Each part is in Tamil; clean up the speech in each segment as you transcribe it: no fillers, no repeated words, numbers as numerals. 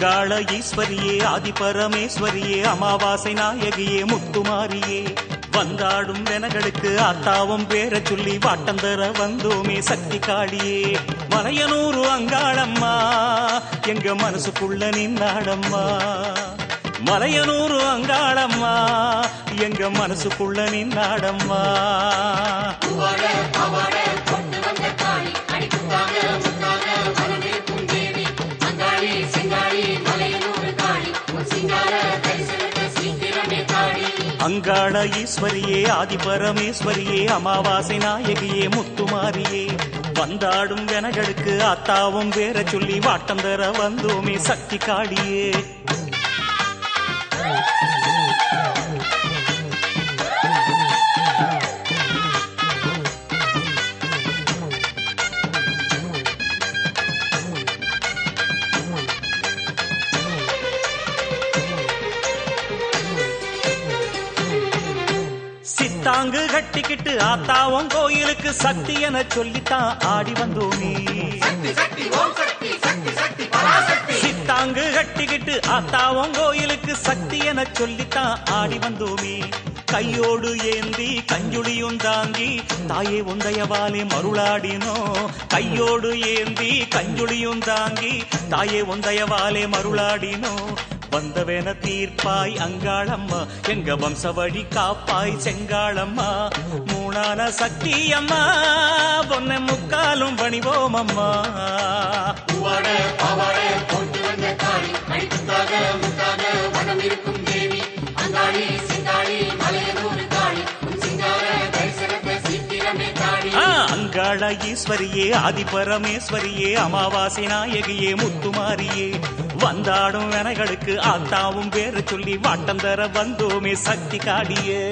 அங்காள ஈஸ்வரியே ஆதிபரமேஸ்வரியே அமாவாசை நாயகியே முத்துமாரியே வந்தாடும் வெனகளுக்கு ஆத்தாவும் பேர சொல்லி வாட்டந்தர வந்தோமே சக்தி காளியே மலையனூரு அங்காளம்மா எங்க மனசுக்குள்ள நின்னாடம்மா மலையனூரு அங்காளம்மா எங்க மனசுக்குள்ள நின்னாடம்மா அங்காள ஈஸ்வரியே ஆதிபரமேஸ்வரியே அமாவாசை நாயகியே முத்துமாரியே வந்தாடும் வெனகளுக்கு ஆத்தாவும் வேற சொல்லி வாட்டந்தர வந்தோமே சக்தி காளியே சித்தாங்கு கட்டிக்கிட்டு ஆத்தாவும் கோயிலுக்கு சக்தி என சொல்லித்தான் ஆடி வந்தோமே சித்தாங்கு கட்டிக்கிட்டு ஆத்தாவும் கோயிலுக்கு சக்தி என சொல்லித்தான் ஆடி வந்தோமே கையோடு ஏந்தி கஞ்சுளியும் தாங்கி தாயே உந்தையவாலே மருளாடினோ கையோடு ஏந்தி கஞ்சுளியும் தாங்கி தாயே உந்தையவாலே மருளாடினோ வந்தவேன தீர்ப்பாய் அங்காளம்மா எங்க வம்ச வழி காப்பாய் செங்காளம்மா மூணான சக்தி அம்மா பொன்னை முக்காலும் பணிவோம் அம்மா அங்காள ஈஸ்வரியே ஆதிபரமேஸ்வரியே அமாவாசை நாயகியே முத்துமாரியே வந்தாடும் வெனகளுக்கு ஆத்தாவும் பேர சொல்லி வாட்டந்தர வந்தோமே சக்தி காளியே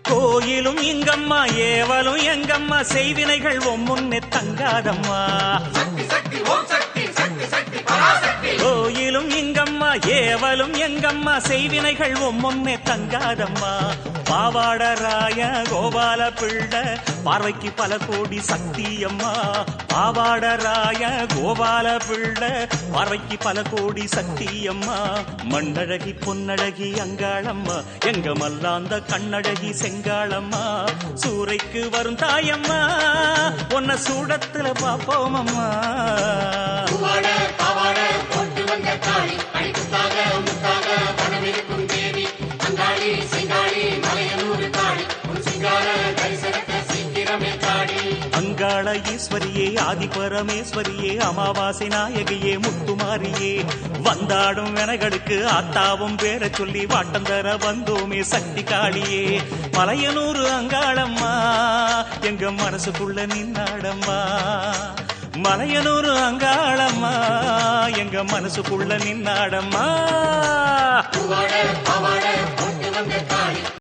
கோயிலும் இங்கம்மா ஏவலும் எங்கம்மா செய்வினைகள் முன்னே தங்காதம்மா கோயிலும் இங்கம்மா ஏவலும் எங்கம்மா செய்வினைகள் முன்னே தங்காதம்மா பாவாடராய கோபால பிள்ளை பார்வைக்கு பல கோடி சக்தி அம்மா பாவாடராய கோபால பிள்ளை பார்வைக்கு பல கோடி சக்தி அம்மா மண்ணழகி பொன்னழகி அங்காளம்மா எங்க மல்லாந்த கண்ணழகி செங்காளம்மா சூறைக்கு வரும் தாயம்மா உன்ன சூடத்துல பாப்போம் அம்மா அங்காள ஈஸ்வரியே ஆதிபரமேஸ்வரியே அமாவாசை நாயகியே முத்துமாரியே வந்தாடும் வெனகளுக்கு ஆத்தாவும் பேர சொல்லி வாட்டந்தர வந்தோமே சக்தி காளியே மலையனூரு அங்காளம்மா எங்க மனசுக்குள்ள நின்னாடம்மா மலையனூரு அங்காளம்மா எங்க மனசுக்குள்ள நின்னாடம்மா